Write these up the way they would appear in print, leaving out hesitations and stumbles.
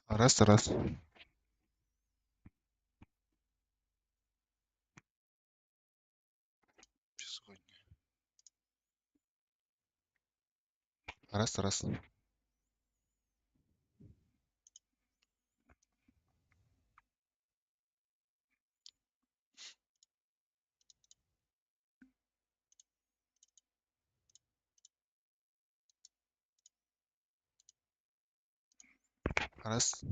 Раз. Сьогодні. Раз. Раз. Так. Раз.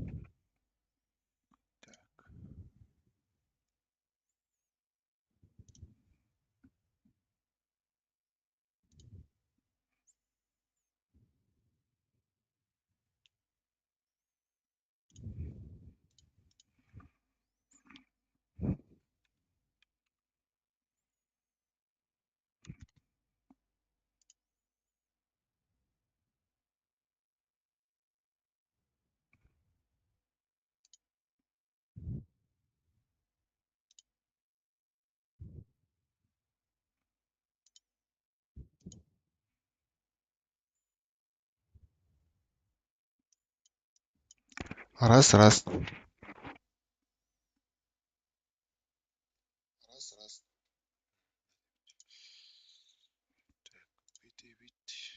Выйти.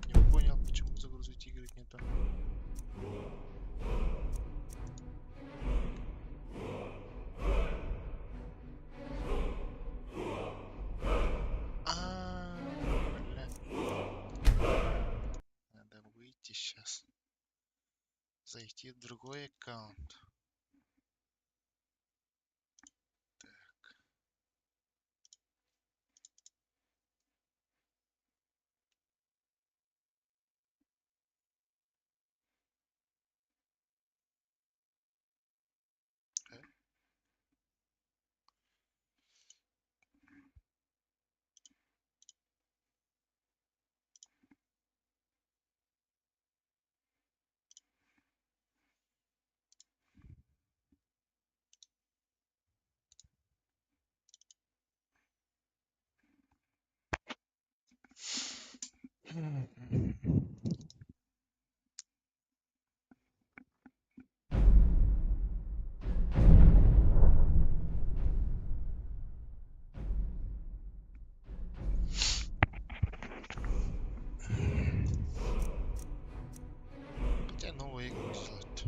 Не понял, почему загрузить игры не там. Надо выйти сейчас. Зайти в другой аккаунт. Так. Хотя новую игру сделать.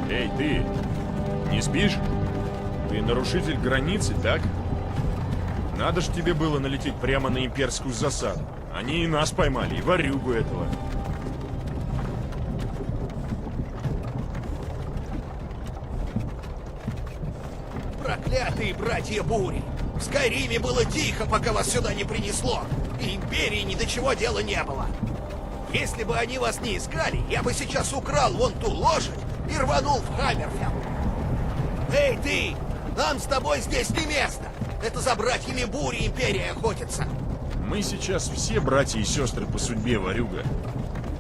Эй, ты! Не спишь? Ты нарушитель границы, так? Надо ж тебе было налететь прямо на имперскую засаду. Они и нас поймали, и ворюгу этого. Проклятые братья Бури! В Скайриме было тихо, пока вас сюда не принесло. И Империи ни до чего дела не было. Если бы они вас не искали, я бы сейчас украл вон ту лошадь и рванул в Хаммерфелл. Эй, ты! Нам с тобой здесь не место! Это за братьями Бури Империя охотится. Мы сейчас все братья и сестры по судьбе, ворюга.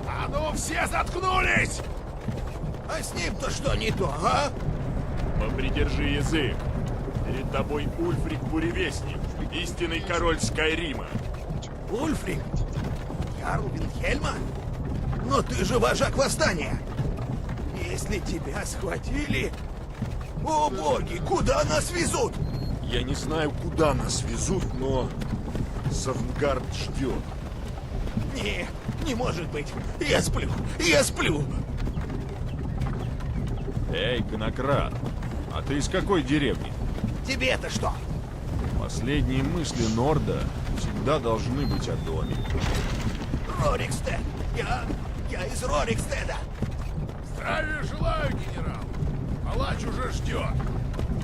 А ну все заткнулись! А с ним-то что не то, а? Попридержи язык. Перед тобой Ульфрик Буревестник, истинный король Скайрима. Ульфрик? Ярл Вильхельма? Но ты же вожак восстания. Если тебя схватили... О боги, куда нас везут? Я не знаю, куда нас везут, но... Савнгард ждет. Не может быть. Я сплю, я сплю. Эй, конократ, а ты из какой деревни? Тебе-то что? Последние мысли Норда всегда должны быть о доме. Рорикстед. Я из Рорикстеда. Здравия желаю, генерал. Палач уже ждет.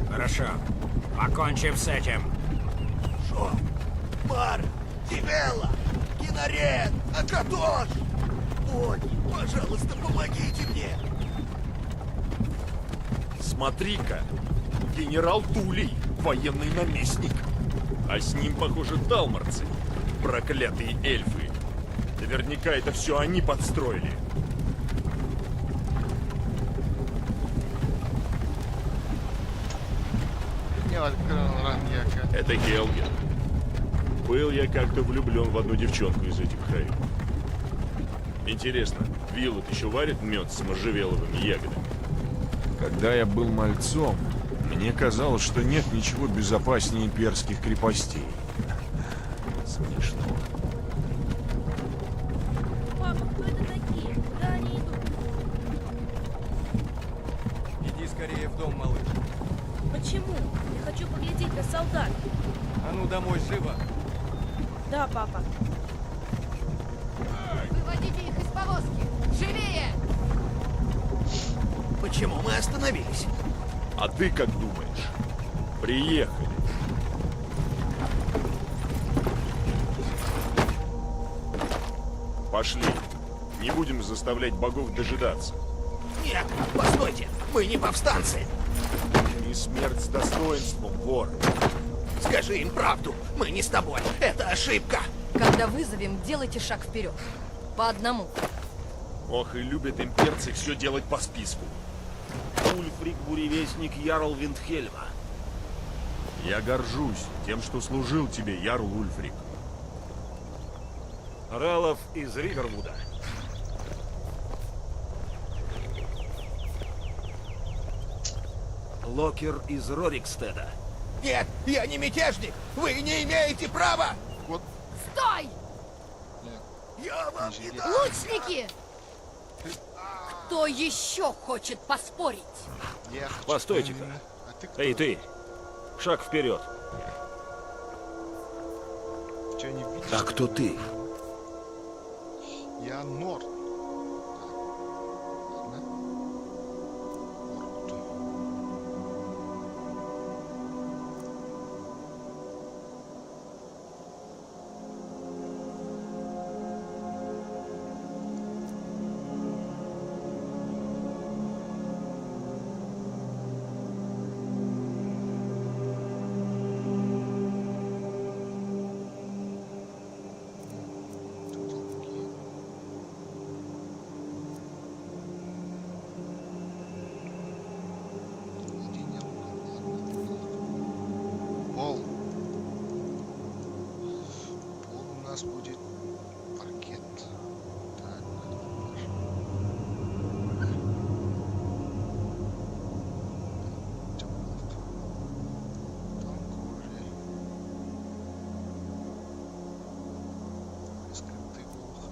Хорошо. Покончим с этим. Шо? Мар, Тивелла, Кинарет, Акатош! Боги, пожалуйста, помогите мне! Смотри-ка, генерал Тулей, военный наместник. А с ним, похоже, талмарцы, проклятые эльфы. Наверняка это все они подстроили. Не открыл раньяка. Это Хелген. Был я как-то влюблен в одну девчонку из этих краев. Интересно, Вилот еще варит мед с можжевеловыми ягодами? Когда я был мальцом, мне казалось, что нет ничего безопаснее имперских крепостей. Смешно. Папа, кто это такие? Куда они идут? Иди скорее в дом, малыш. Почему? Я хочу поглядеть на солдат. А ну домой, живо. Да, папа. Выводите их из повозки! Живее! Почему мы остановились? А ты как думаешь? Приехали. Пошли. Не будем заставлять богов дожидаться. Нет, постойте, мы не повстанцы. И смерть с достоинством, вор. Скажи им правду, мы не с тобой, это ошибка. Когда вызовем, делайте шаг вперед. По одному. Ох, и любят имперцы все делать по списку. Ульфрик Буревестник Ярл Виндхельма. Я горжусь тем, что служил тебе, Ярл Ульфрик. Ралов из Ривервуда. Локер из Рорикстеда. Нет, я не мятежник, вы не имеете права. Вот, Стой! Я вам не дам. Лучники! Кто еще хочет поспорить? я хочу Постойте-ка. войны. А ты кто? Эй, ты! Шаг вперед. Тебя не видишь? А кто ты? Я Норд. Ладно. Норд. Владение луком, ладно. Пол. Пол у нас будет паркет. Так, темнота. Там кожи. Скрипты глухо.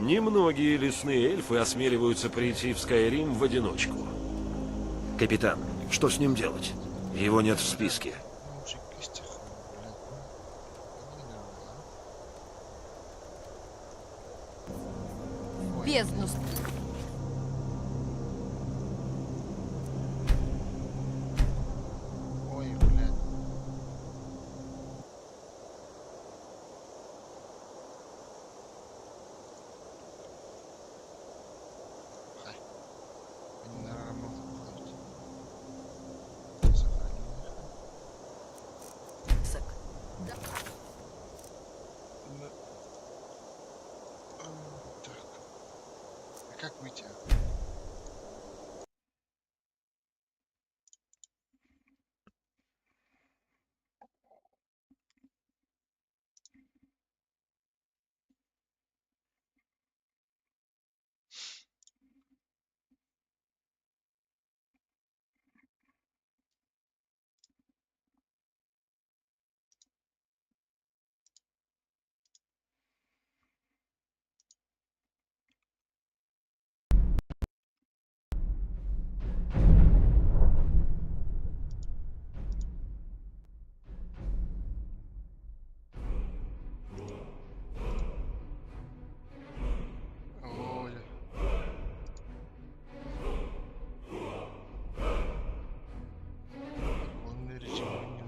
Немногие лесные эльфы осмеливаются прийти в Скайрим в одиночку. Капитан, что с ним делать? Его нет в списке. Мужик из тех, блядь. В бездну. Ой, блядь. Хай. Они, наверное, могут выходить. Сохраним их. Список. Да. Так. А как выйти? Ой. Оконный режим меню.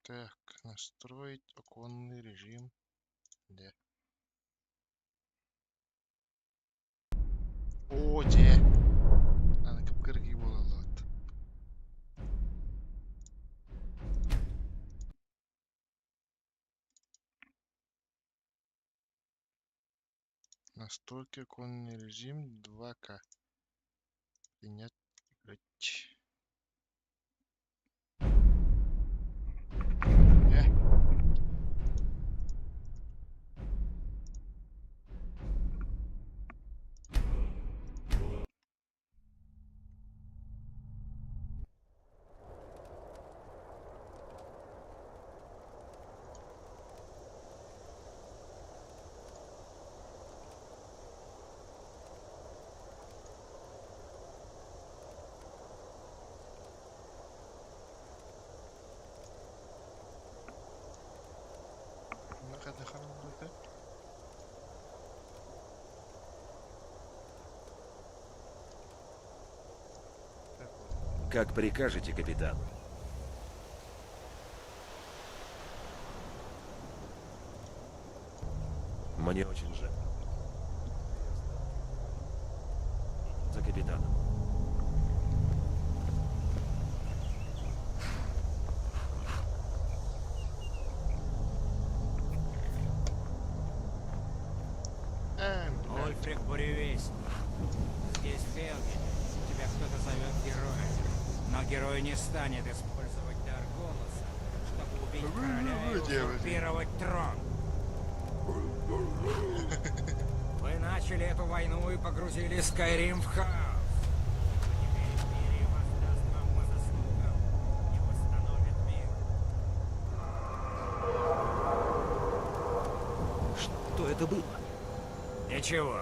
Так, настроить оконный режим. Да. О, де. Аны кыпкыргый бола алат. Настройки оконный режим 2К. Принять играть. Накатный ханым burada. Так вот. Как прикажете, капитан? Мне очень жаль. За капитаном. Блядь. Ульфрик Буревестник. Здесь в Хелгене тебя кто-то зовет героем. Но герой не станет использовать дар голоса, чтобы убить короля и узурпировать трон. Вы начали эту войну и погрузили Скайрим в хаос. Теперь Империя воздаст вам по заслугам и восстановит мир. Что это было? Ничего,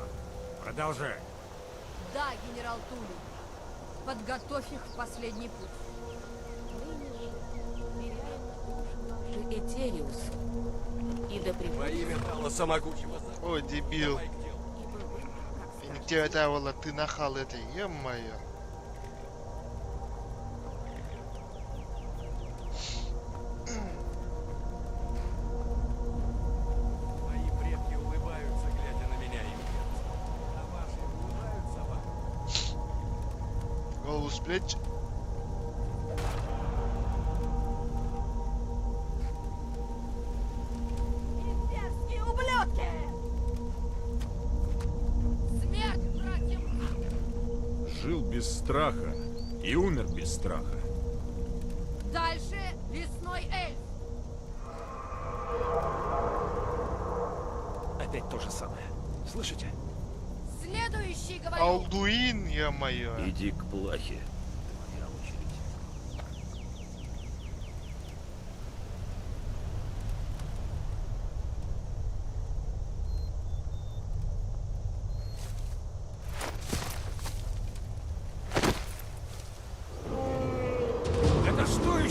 продолжай. Да, генерал Тули. Подготовь их в последний путь. Этериус. И да Во пребудет имя Тала Самогучего. Ой, дебил. Я не тебя давала, ты нахал этой, ё-моё. Мои предки улыбаются, глядя на меня, имперцы. А ваши улыбаются вам? Голову с плеч. Имперские ублюдки! Смерть братьям! Жил без страха и умер без страха. Дальше лесной эльф. Опять то же самое. Слышите? Следующий говорит. Алдуин, ё-моё. Иди к плахе. Твоя очередь.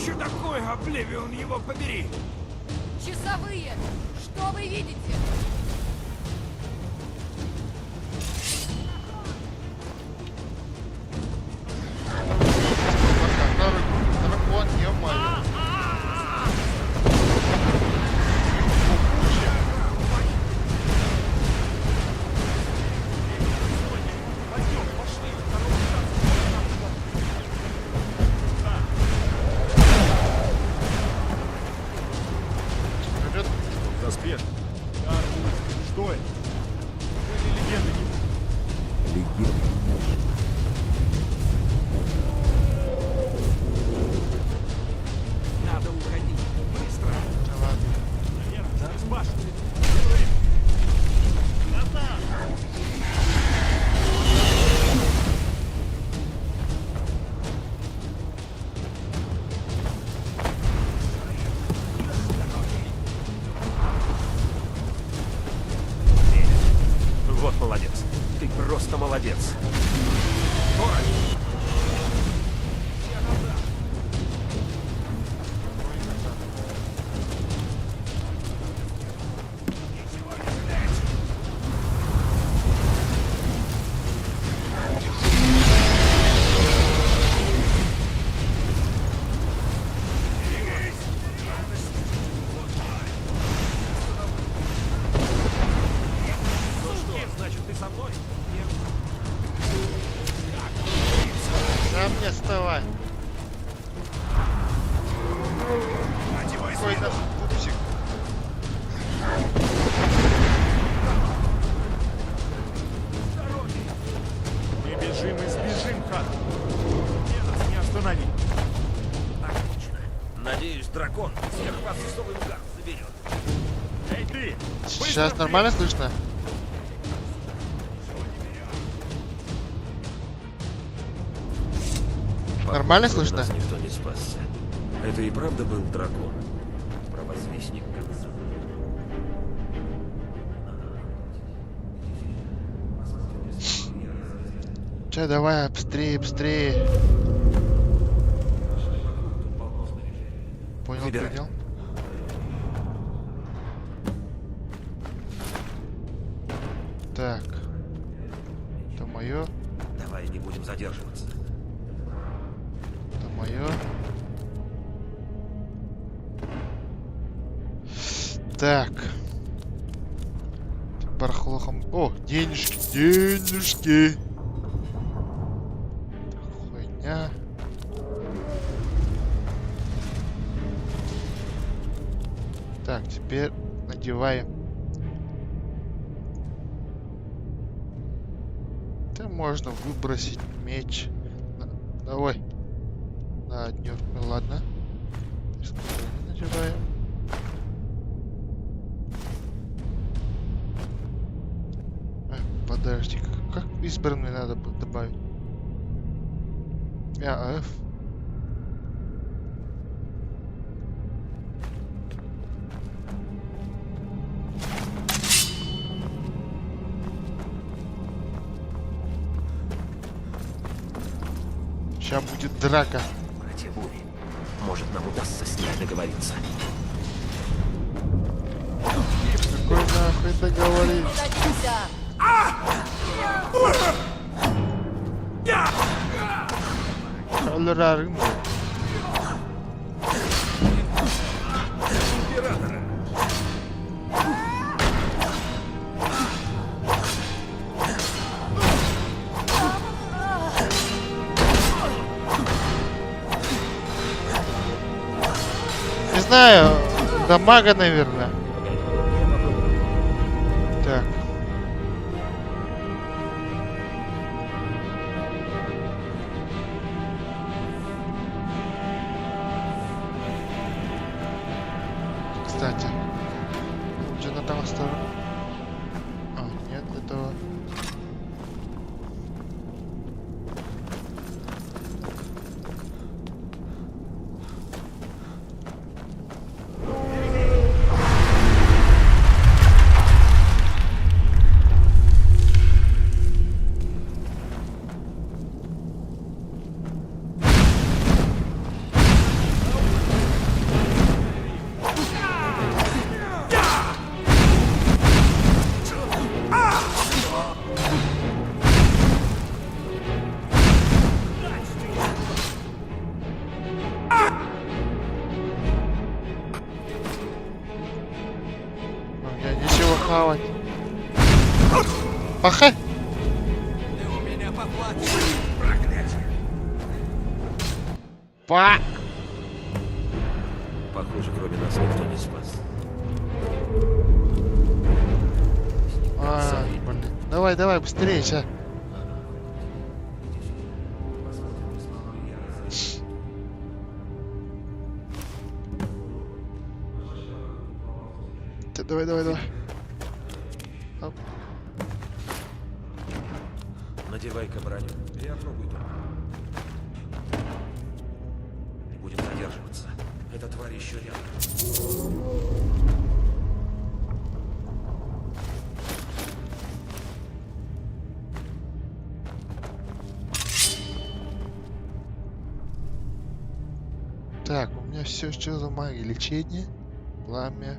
еще такое, Обливион, его побери? Часовые! Что вы видите? Дракон, ё-моё. Вперед. Доспех. Что это? Были легенды не... Надо уходить. Быстро. Да ладно. Наверх, через башню. Вот молодец. Ты просто молодец. Значит, ты со мной? Да мне вставай. Какой наш пупсик. Мы бежим и сбежим, Хан. Мне нас не остановить. Отлично. Надеюсь, дракон всех вас в особый угар заберет. Эй, ты! Сейчас нормально слышно? Нормально Кроме слышно? нас никто не спасся. Это и правда был дракон. Провозвестник конца. Че, давай, быстрее, быстрее. Понял, Выбирай. понял. Так. Это мое, Давай не будем задерживаться. это мое. Так. Барахлохом. О, денежки, денежки. Хуйня. Так, теперь надеваем. Да можно выбросить меч. Давай. На одну. Ну ладно. Надеваем. Подожди, как избранный надо будет добавить? F. Сейчас будет драка. Братья Бури. Может, нам удастся с ней договориться. Какой нахуй договорить? Садимся! Колорарым. Не знаю, дамага, наверное. Так. Кстати, что на там сторону? А, нет этого. Пахай! Ты у меня поплатишь, проклятие. Па! Похоже, кроме нас никто не спас. А, блин. Давай, давай, быстрее, ща. Давай, давай, давай. Оп. Надевай-ка броню. Я пробую тут. Будем задерживаться. Эта тварь еще рядом. Так, у меня все, что за магия? Лечение, пламя,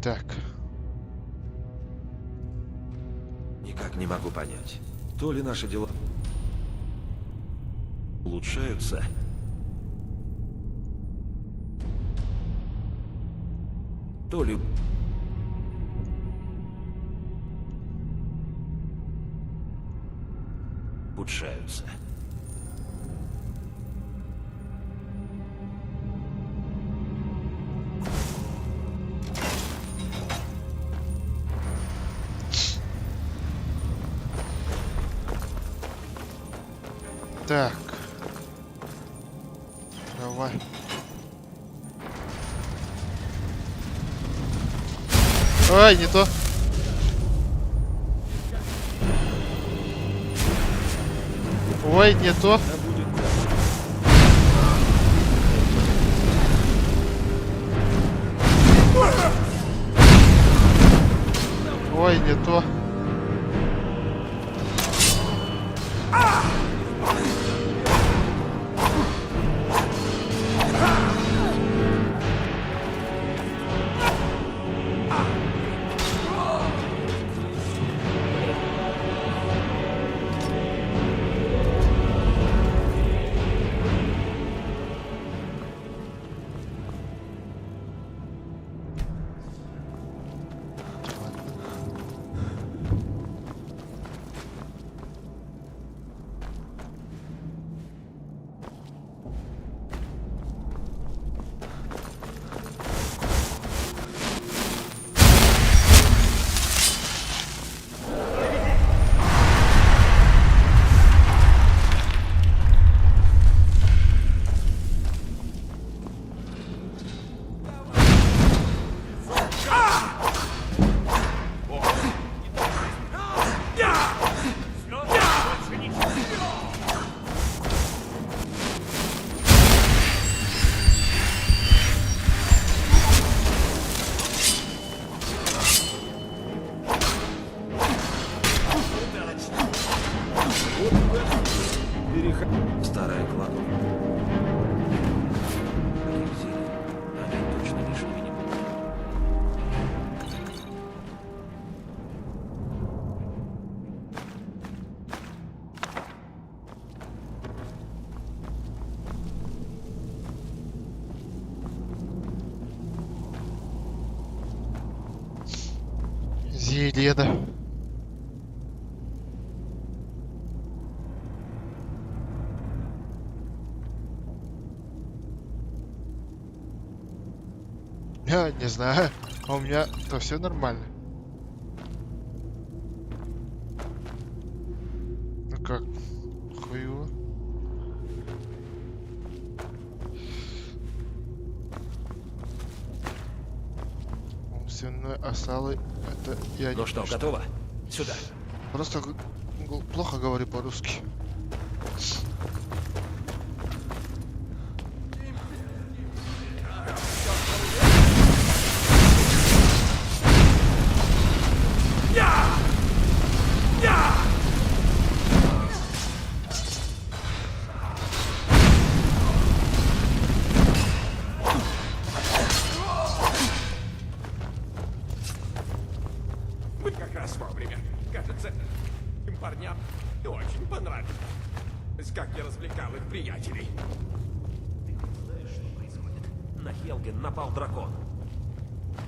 Так. Никак не могу понять. То ли наши дела улучшаются, то ли ухудшаются. Так. Давай. Ой, не то. Ой, не то. Ой, не то. Старая кладовка. Таких зелий они точно лишними не будут. Зелена. Я не знаю, а у меня то все нормально. Ну как, хуево. Умственные осалы, это я Ну не что, точно. готово? Сюда. Просто плохо говорю по-русски. Мы как раз вовремя. Кажется, им парням очень понравилось, как я развлекал их приятелей. Знаешь, что происходит? Хелген напал дракон.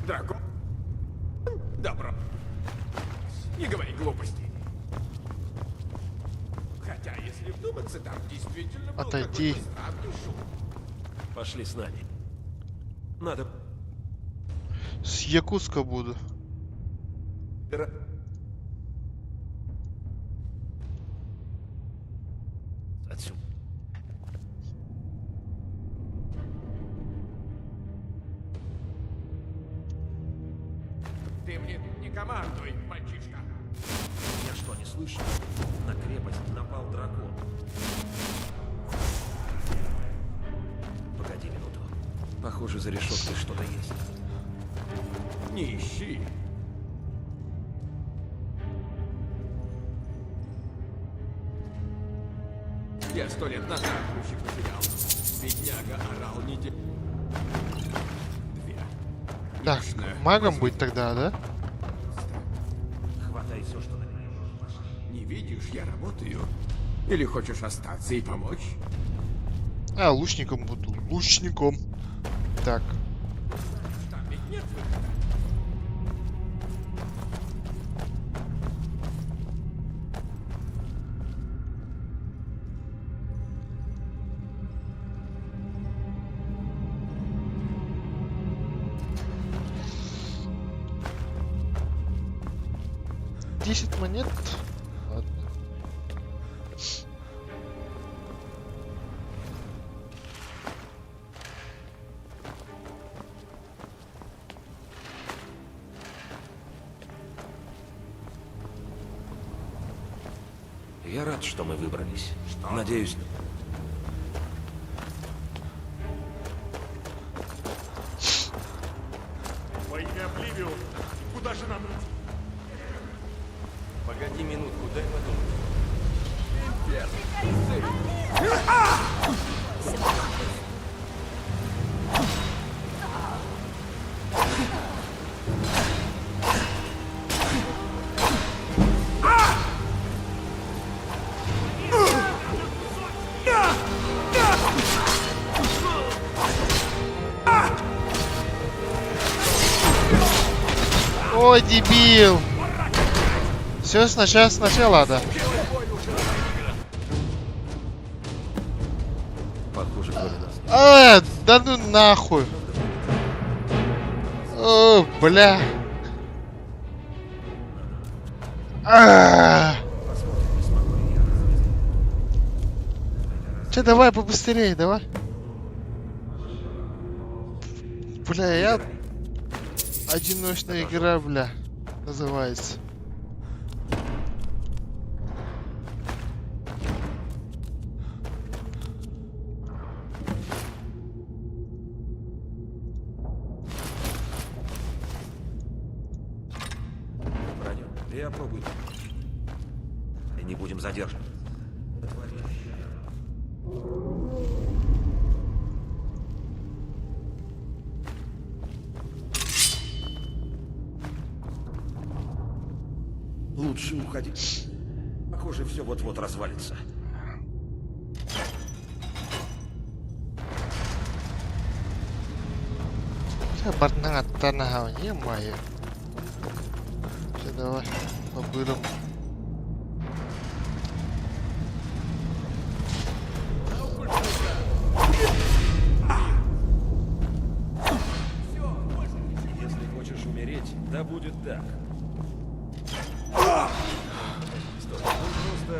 Дракон? Добро. Не говори глупостей. Хотя, если вдуматься, там действительно был Отойди. какой-то странный шум. Пошли с нами. Надо... С Якутска буду. Отсюда. Ты мне не командуй, мальчишка. Я что, не слышу? На крепость напал дракон. Погоди минуту. Похоже, за решеткой что-то есть. Не ищи. Я 100 лет назад ключи потерял. Бедняга орал неделю. 2. Так, магом быть тогда, да? Хватай все, что найдешь. Не видишь, я работаю. Или хочешь остаться и помочь? А, лучником буду. Лучником. Так. Там ведь нет выхода. Десять монет. Ладно. Я рад, что мы выбрались. Надеюсь... Во имя Обливион, куда же нам идти? Погоди минутку, дай подумать. Ой, дебил! Все сначала, да. Похоже, кроме нас. Да ну нахуй. О, бля. Че, давай побыстрее, давай. Бля, я... Одиночная игра, бля, называется. Броню, ты опробуй. И не будем задерживать. Лучше уходи. Похоже, все вот-вот развалится. Барнага танага, е-мое. Все, давай, по-бырому. Если хочешь умереть, да будет так. Стой, он просто...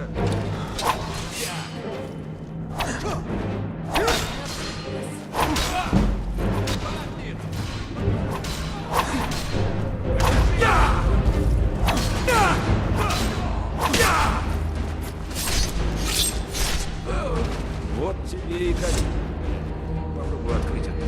Вот тебе и конец. Попробуй открыть это.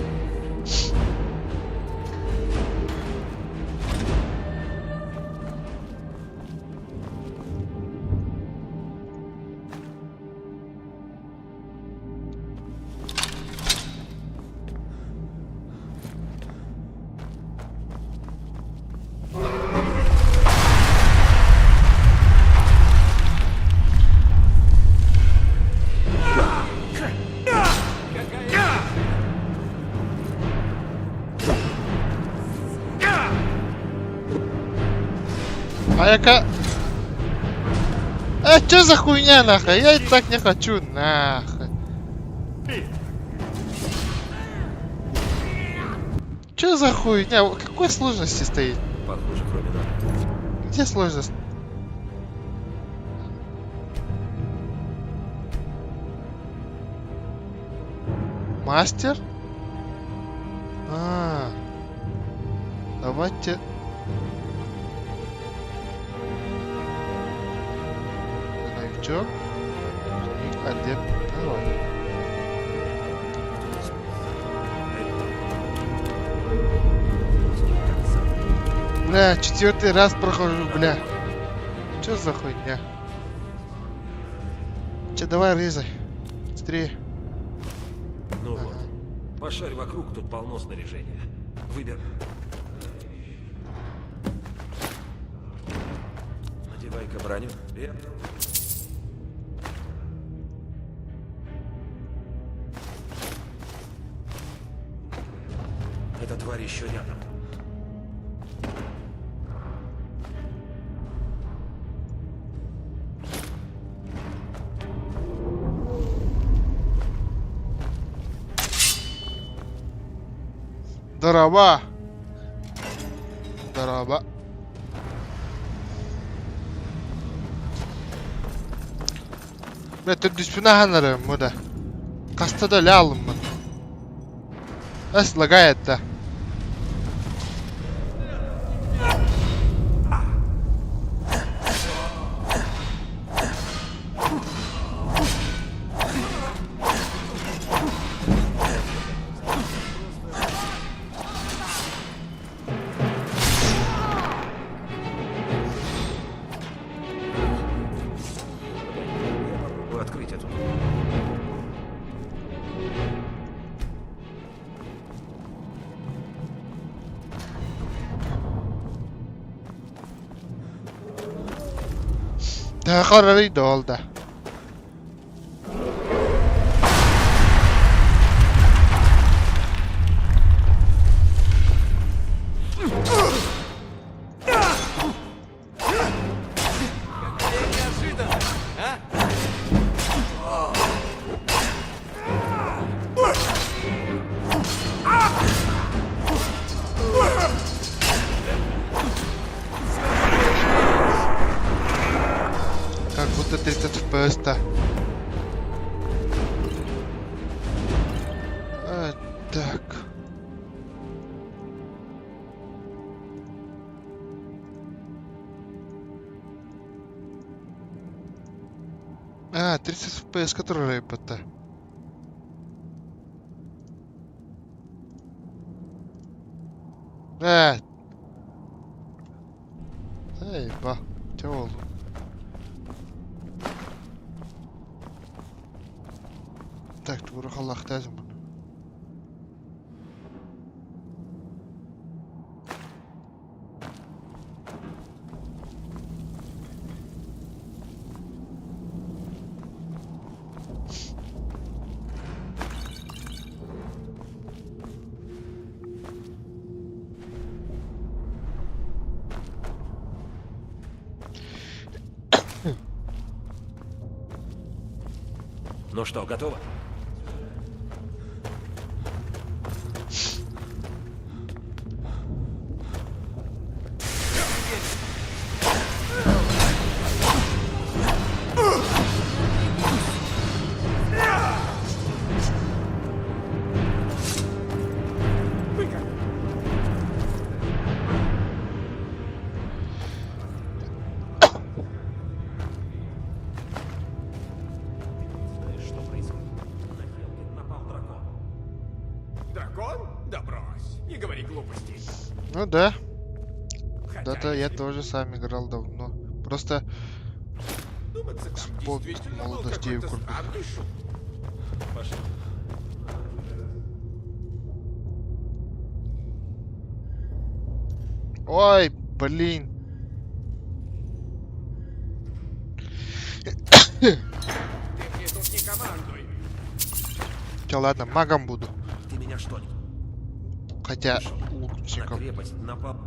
А яка... чё за хуйня нахуй? Я и так не хочу нахуй. Чё за хуйня? Какой сложности стоит? Похоже, кроме нас. Где сложность? Мастер? Давайте... Новичок. Ученик, адепт. Давай. Бля, 4-й раз прохожу, бля. Чё за хуйня? Че, давай резай. Быстрее. Ну вот. Пошарь вокруг, тут полно снаряжения. Выбер. Надевай-ка броню. Верно. Эта тварь еще рядом. Здорово. Здорово. Бля, ты диспинаганары, муда. Кастада лялым, мын. Эс лагает, да. Открыть эту. Да, хорроры долда. Неожиданно, а? Как будто 30 FPS-то. Так. А, 30 FPS, который рэпа-то. Эй, ба, тёл. Так, ты урахаллах тазим. Ну что, готово? Что происходит? На Хелгет напал дракон. Дракон? Да брось, не говори глупостей. Ну да. Хотя, Да-то я если тоже сам играл давно. Просто вдуматься, там спот действительно был молодости какой-то купил. странный шум. Пошли. Ой, блин. Ты мне тут не командуй. Чё, ладно, магом буду. Ты меня что ли? Хотя На лучником. крепость напал.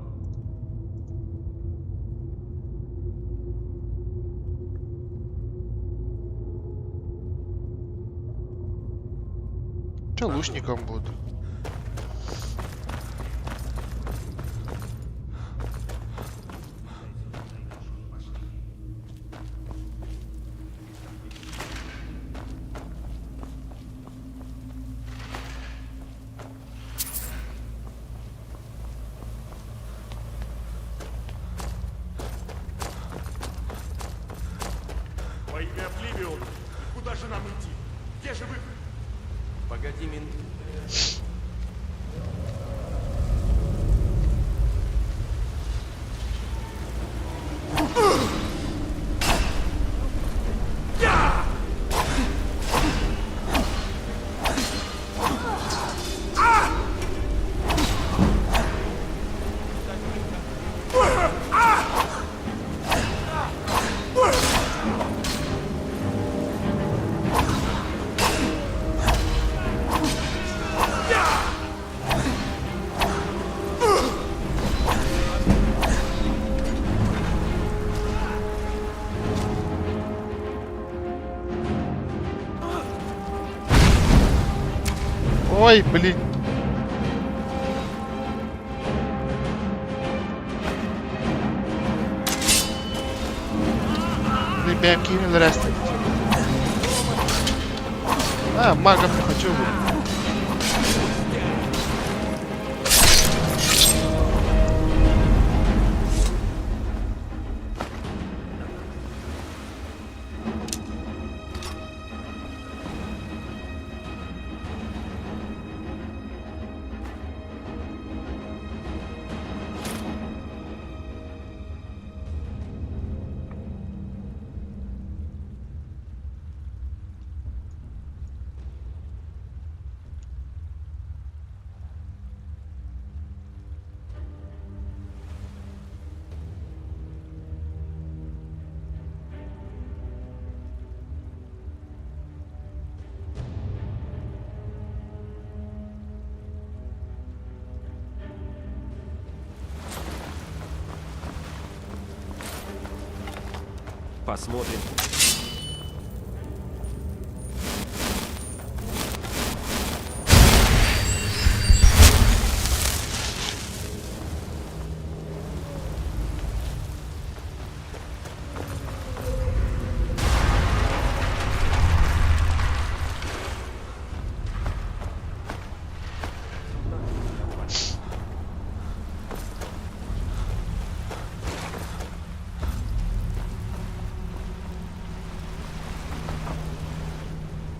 Че лучником буду? Во имя Обливион, куда же нам идти? Где же вы? Погоди минуту. Ой, блин. Benim kimin resti? Ha, magam не хочу быть. Посмотрим.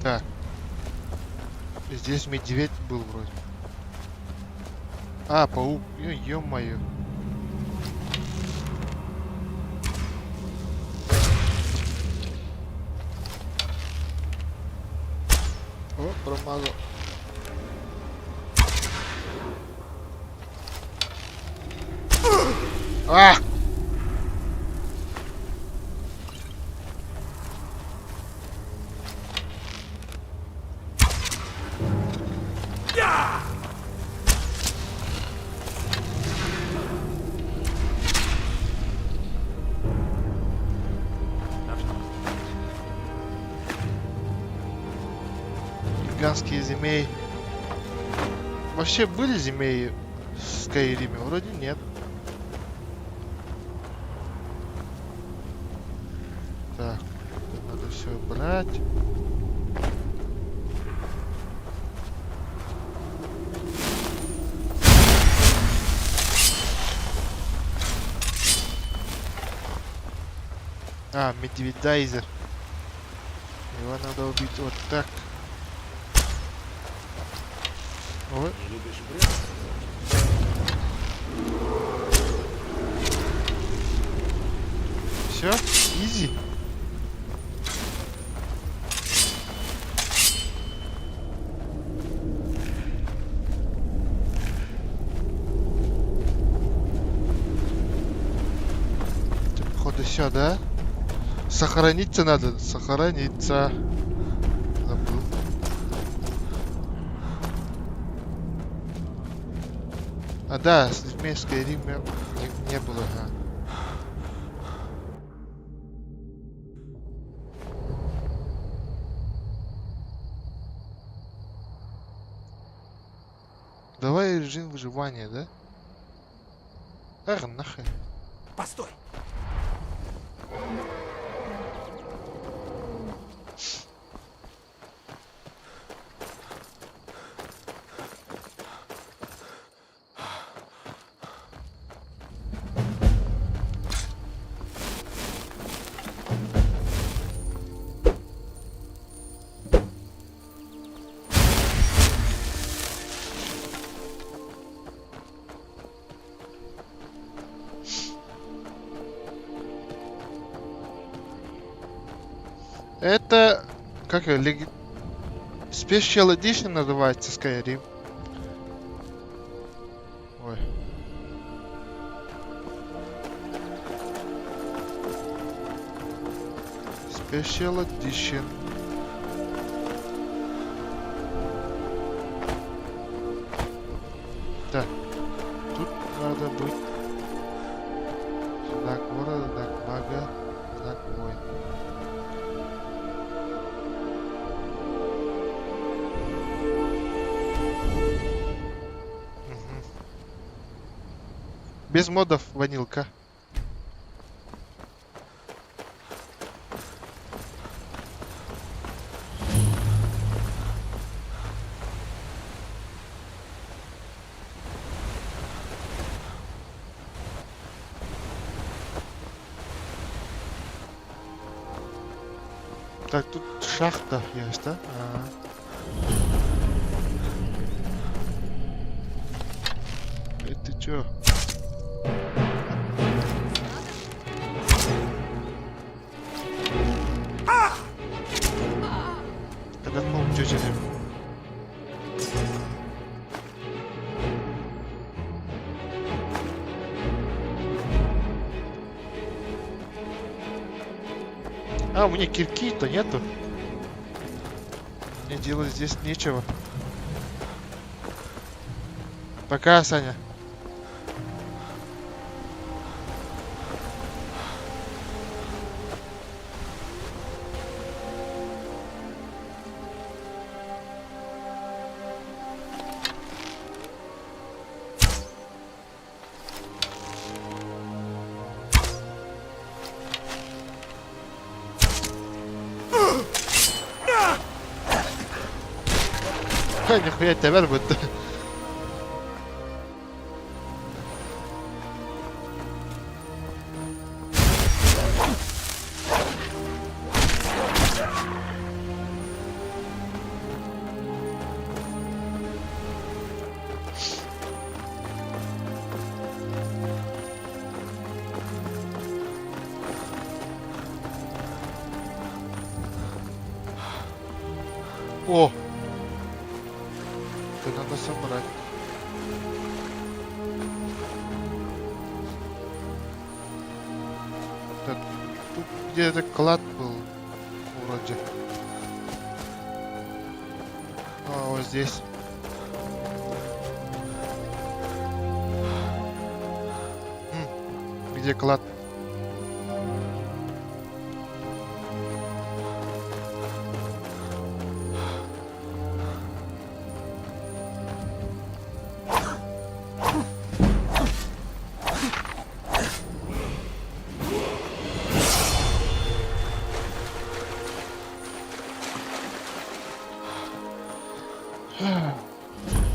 Так. Здесь медведь был вроде. А, паук. Ё-моё. О, промазал. А! Гигантские змеи. Вообще были змеи в Скайриме? Вроде нет. Так, надо все брать. А, медведайзер. Его надо убить вот так. Ой. Все, изи. Походу все, да? Сохраниться надо, сохраниться. Забыл. А да, с людьми в Скайриме не было, ага. Давай режим выживания, да? Ах, нахрен. Постой! Это как Special Edition называется Skyrim. Ой. Special Edition. Так. Тут надо быть. Знак города, знак мага, знак воина. Без модов ванилка. Так, тут шахта есть, да? Ага. Это чё? Когда мы тётя. А, у меня кирки-то нету. Мне делать здесь нечего. Пока, Саня. Ха, нихуя тебя будет. О! Это надо собрать. Так, тут где-то клад был. Вроде. А, вот здесь. Где клад?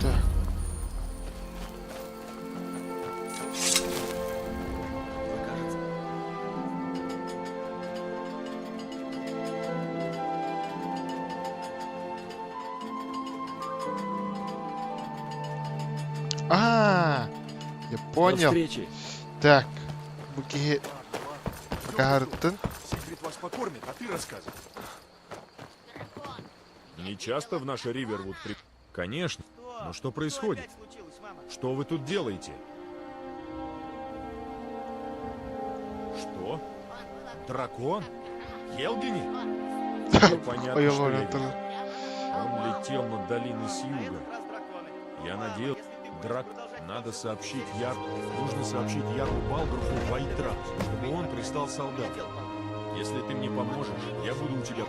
Так. А, я До понял. встречи. Так, Багартен. Сигрид вас покормит, а ты рассказывай. Не часто в наш Ривервуд при... Конечно. Но что происходит? Что вы тут делаете? Что? Дракон? Хелгини? Понятно, Ой, что ладно, я видел. Он летел над долиной с юга. Я надеюсь, надо сообщить Яру. Нужно сообщить Яру Балгруфу Вайтра, чтобы он пристал солдат. Если ты мне поможешь, я буду у тебя.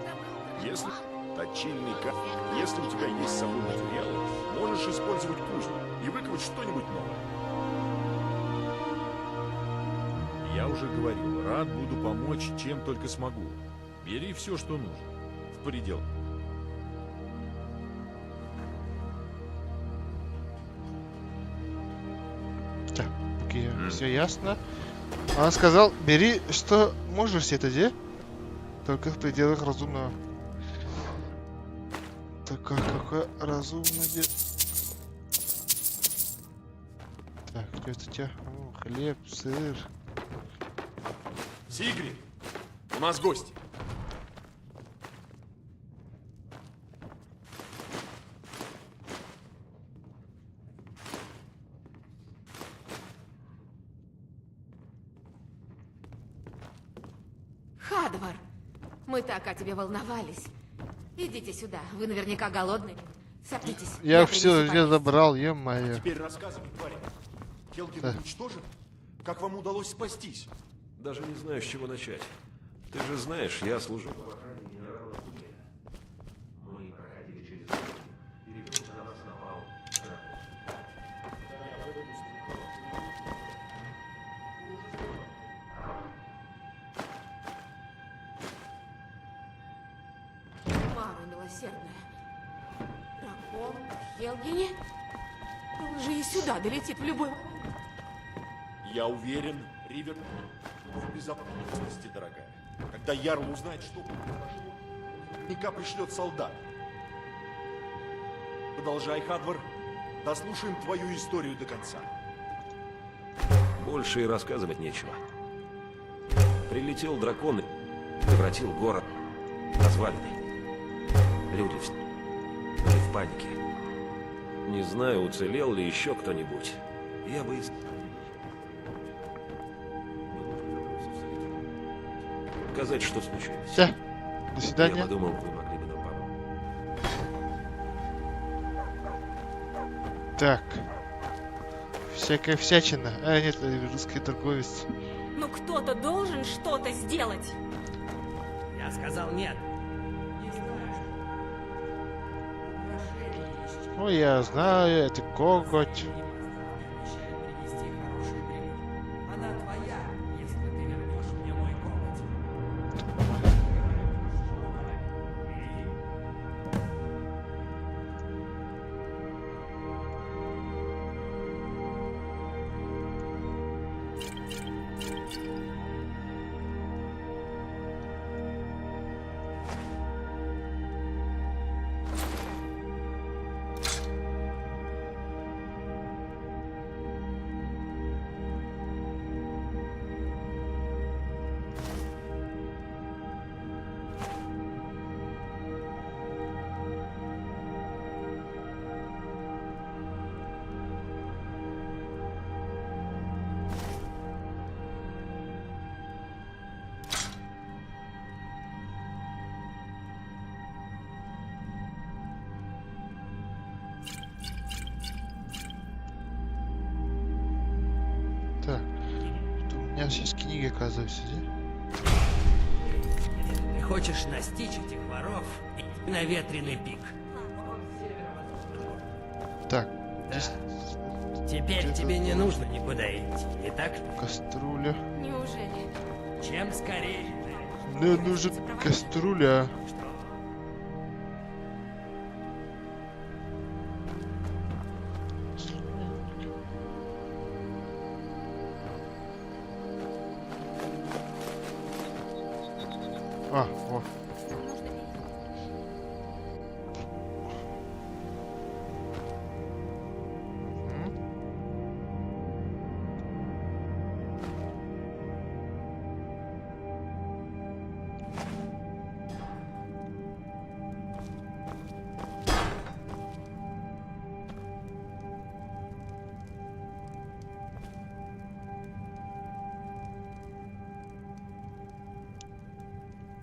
Если... Точильный камень. Если у тебя есть с собой материалы, можешь использовать кузню и выковать что-нибудь новое. Я уже говорил, рад буду помочь, чем только смогу. Бери все, что нужно. В пределах. Так, окей, все ясно. Он сказал, бери, что можешь себе это где? Только в пределах разумного. Так, какое разумное... Так, что это у тебя? О, хлеб, сыр. Сигрид, у нас гости. Хадвар, мы так о тебе волновались. Идите сюда, вы наверняка голодны. Садитесь. Я принесу все поесть. забрал, е-мое. Теперь рассказывай, парень. Келгин уничтожен? Как вам удалось спастись? Даже не знаю, с чего начать. Ты же знаешь, я служу в охране генерала Туля. Мы проходили через это, и ребенок на нас напал. Мара милосердная. Дракон, Хелгине? Он же и сюда долетит в любой момент. Я уверен, Ривер в безопасности, дорогая. Когда Ярл узнает, что произошло, наверняка пришлет солдат. Продолжай, Хадвар. Дослушаем твою историю до конца. Больше и рассказывать нечего. Прилетел дракон и превратил город в развалины. Люди были в панике. Не знаю, уцелел ли еще кто-нибудь. Я бы... Сказать, что случилось. Все, до Я свидания. подумал, вы могли бы нам помочь. Так. Всякая всячина. А, нет, русский торговец. Ну кто-то должен что-то сделать. Я сказал нет. Ну, я знаю, это коготь. Она твоя, если ты вернешь мне мой коготь. Так. Тут у меня сейчас книги, оказывается, да? Ты хочешь настичь этих воров и на ветреный пик. Так. Да. Здесь Теперь тебе не нужно никуда идти, не так ли? кастрюля. Неужели? Чем скорее Мне нужен кастрюля. А, о. М?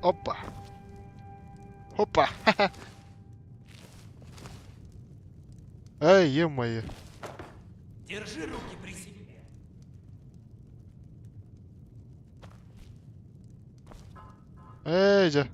Опа. Опа. Ай, е-мое. держи руки при себе. Эй, да.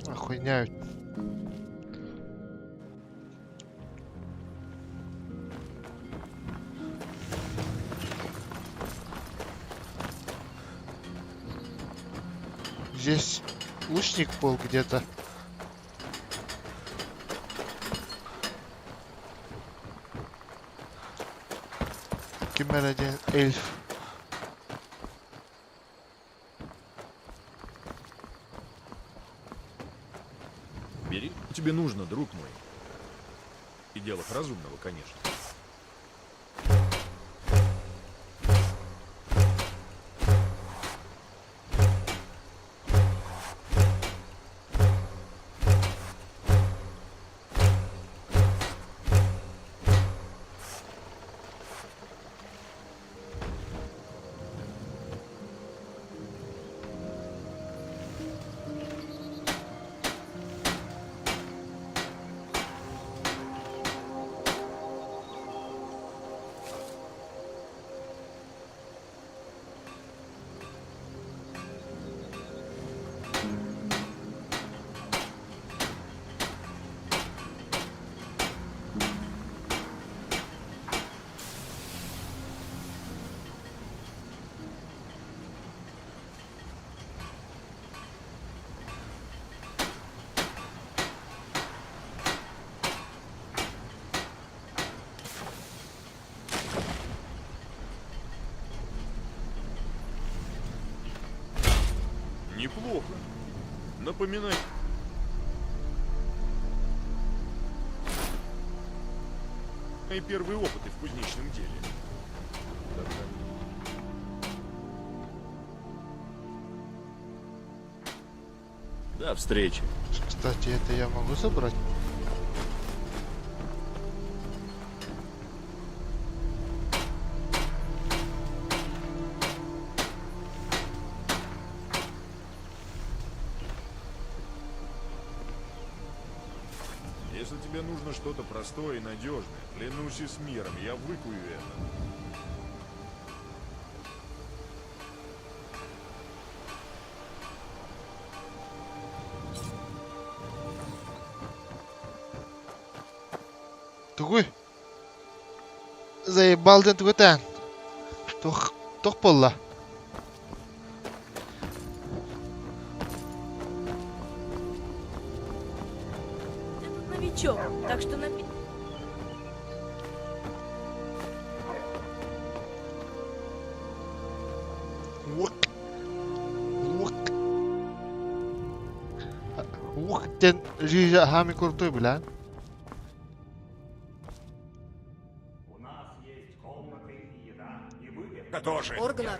Охуеняют. Здесь лучник был где-то. Кемер один эльф. Бери. Тебе нужно, друг мой. И делах разумного, конечно. Неплохо. Напоминай. Мои первые опыты в кузнечном деле. До встречи. Кстати, это я могу забрать? Если тебе нужно что-то простое и надежное, клянусь и с миром, я выкую это. Тугуй. Заебалден тугутан. Тох полла. Ты тут новичок, так что напи... Ух, тен жижа хами крутой, бля. Тоже. Оргнар,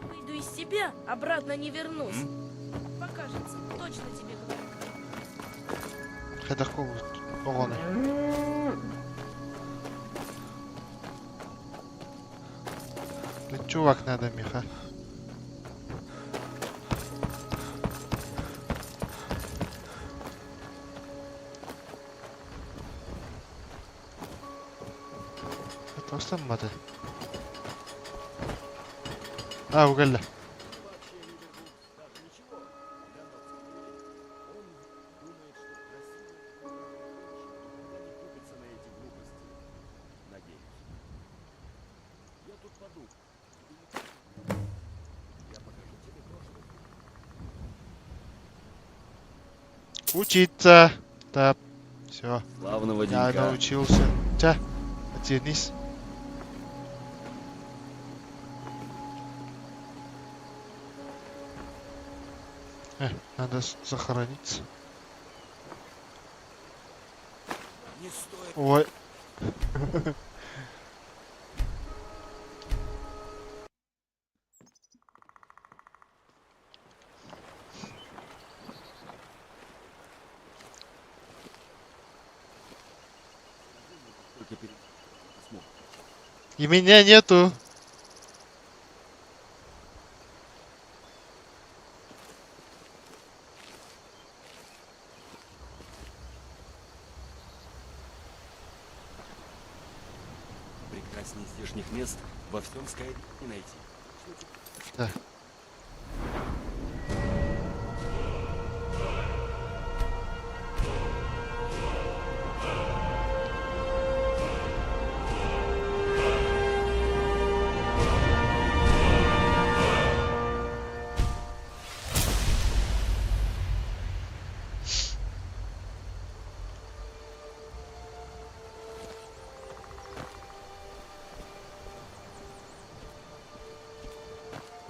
Выйду из себя, обратно не вернусь. Покажется, точно тебе говорю. Хедахков огоны. Чувак надо, Миха. Тостанмады. Угадала. Учиться. Да. Все. Славного Я денька. научился. Тя, отвернись. Надо захорониться. Не стоит. Ой, И меня нету. Прекрасней здешних мест во всем Скайриме не найти. Да.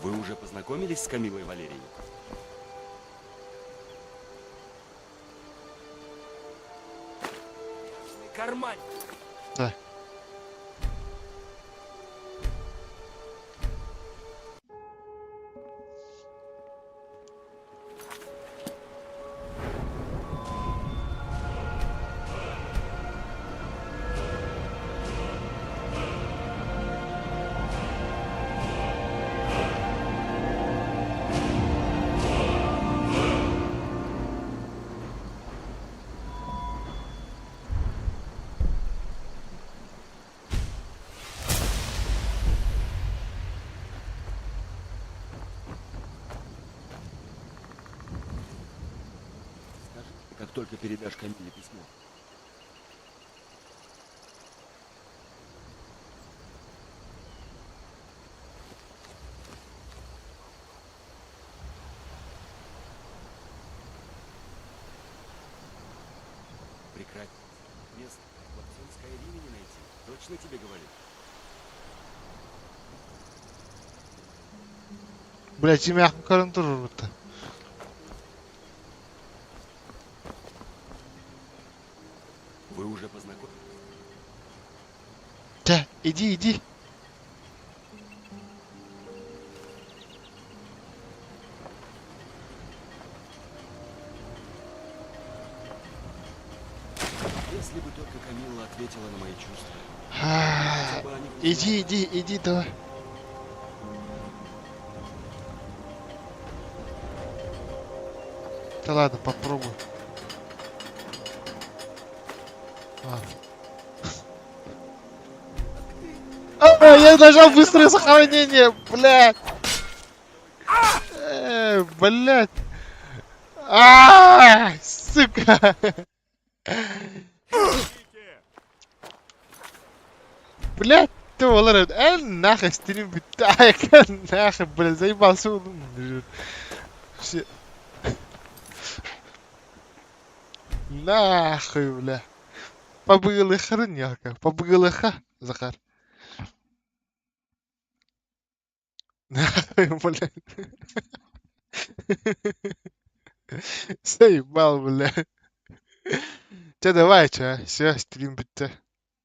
Вы уже познакомились с Камилой Валерией? Карман! Да. Скажи, как только передашь Камиле письмо. Прекрати. Мест во всем Скайриме не найти. Точно тебе говорю. Блять, имя карантур burada. Вы уже познакомились? Да, иди. Если бы только Камилла ответила на мои чувства. А, иди, давай. Да ладно, попробуй. Я нажал быстрое сохранение, блядь. Блядь. Сука. Блядь, ты волоред, нахуй стрим битая, нахуй, блядь, заебался он. Все. Нахуй, бля. Побыли хрняка, побыли Захар. Нахуй, блядь. Заебал, бля. Че, давай, че, все, стрим биtti.